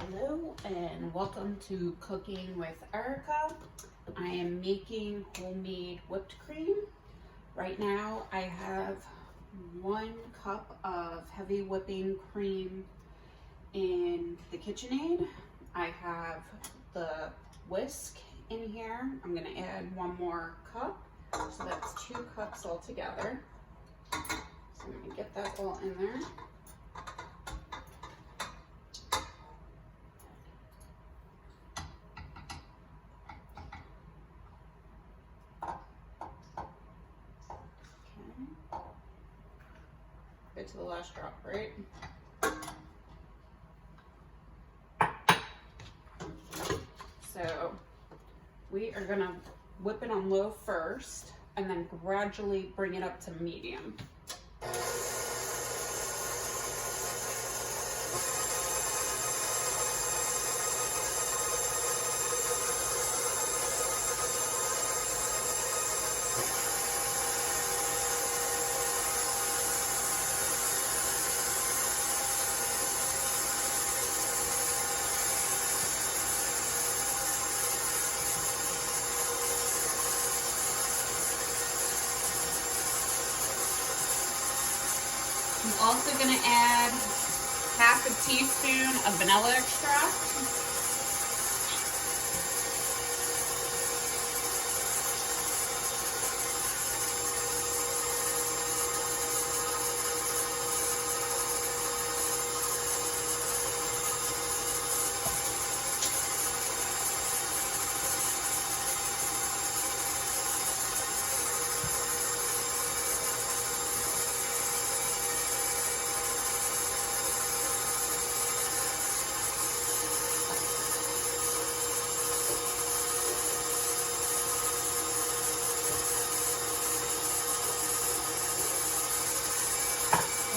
Hello and welcome to Cooking with Erica. I am making homemade whipped cream. Right now I have 1 cup of heavy whipping cream in the KitchenAid. I have the whisk in here. I'm going to add 1 more cup, so that's 2 cups altogether. So I'm going to get that all in there. Get to the last drop, right? So we are gonna whip it on low first and then gradually bring it up to medium. I'm also going to add half a teaspoon of vanilla extract.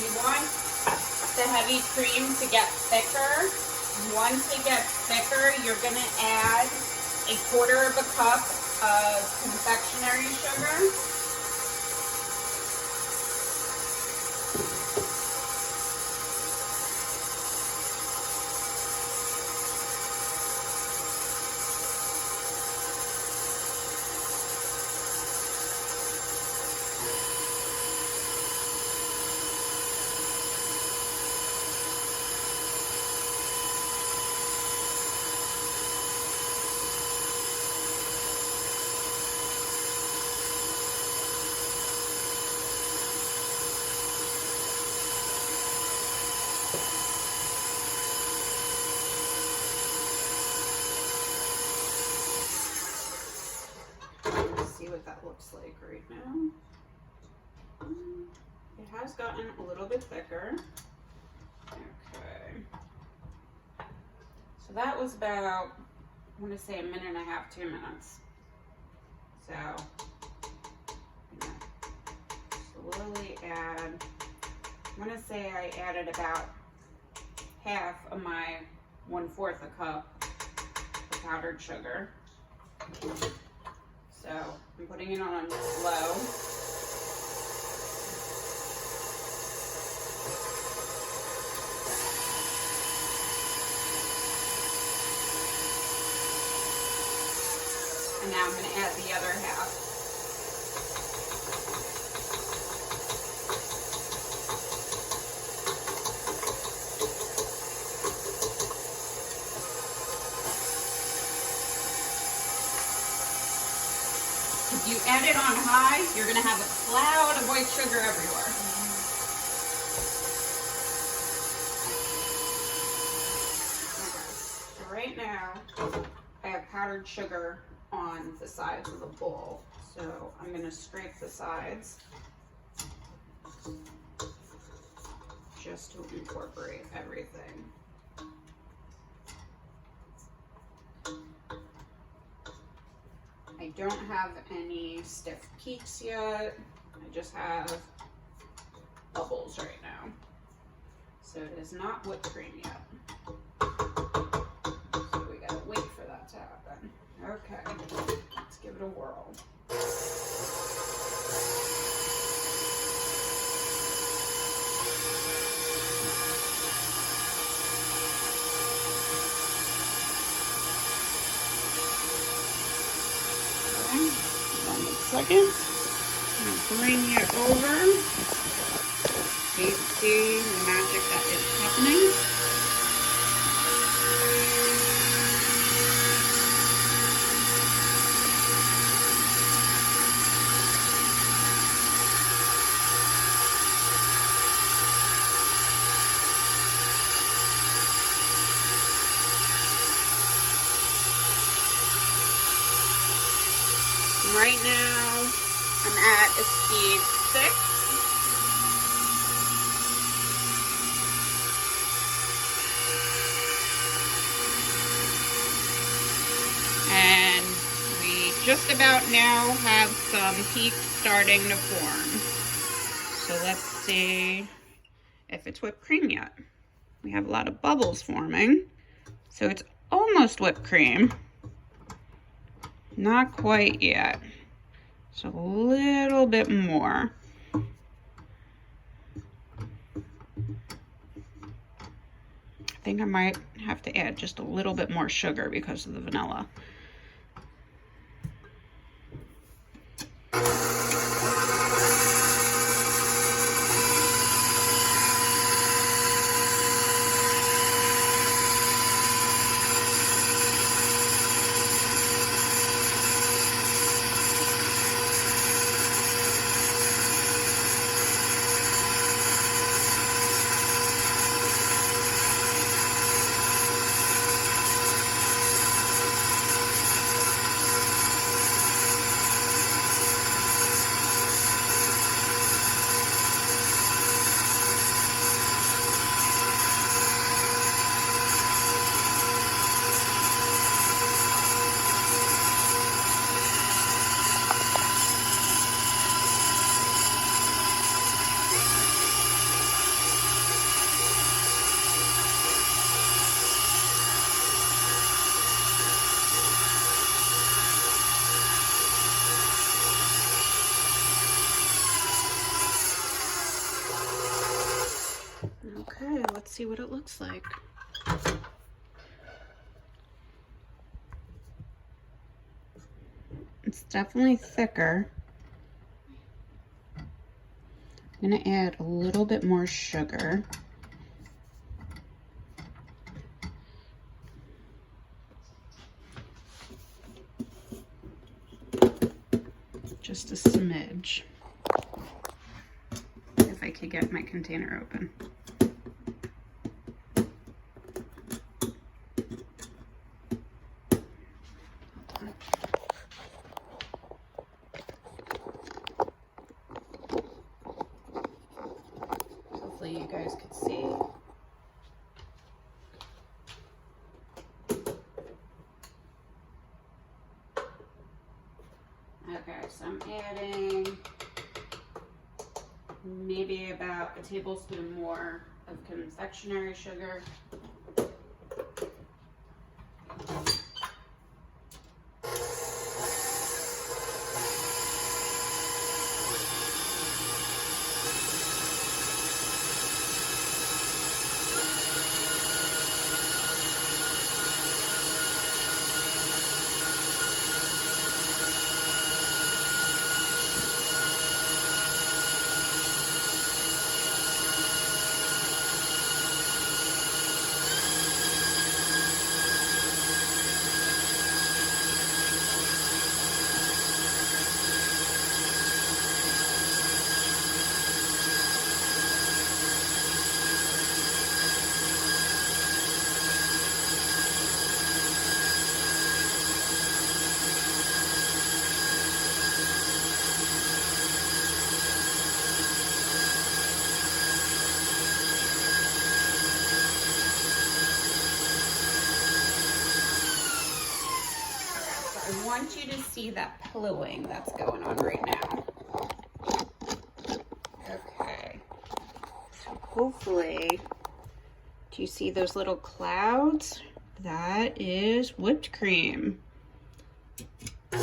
You want the heavy cream to get thicker. Once it gets thicker, you're going to add 1/4 cup of confectionery sugar. See what that looks like right now. It has gotten a little bit thicker. Okay. So that was about, I want to say 1.5 minutes, 2 minutes. So, slowly add, I want to say I added about half of my 1/4 cup of powdered sugar. So I'm putting it on low. And now I'm going to add the other half. If you add it on high, you're going to have a cloud of white sugar everywhere. Okay. So right now, I have powdered sugar on the sides of the bowl. So I'm going to scrape the sides just to incorporate everything. I don't have any stiff peaks yet. I just have bubbles right now. So it is not whipped cream yet. So we gotta wait for that to happen. Okay, let's give it a whirl. second. I'm going to bring it over. So you see the magic that is happening. Right now, I'm at a speed 6. And we just about now have some peaks starting to form. So let's see if it's whipped cream yet. We have a lot of bubbles forming. So it's almost whipped cream. Not quite yet. So a little bit more. I think I might have to add just a little bit more sugar because of the vanilla. Okay, let's see what it looks like. It's definitely thicker. I'm gonna add a little bit more sugar. Just a smidge. If I could get my container open. Hopefully you guys could see. Okay, so I'm adding maybe about a tablespoon more of confectionery sugar. I want you to see that pillowing that's going on right now. Okay. So hopefully, do you see those little clouds? That is whipped cream. That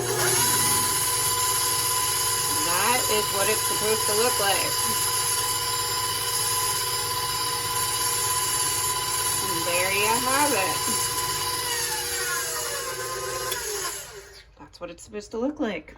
is what it's supposed to look like. And there you have it. That's what it's supposed to look like.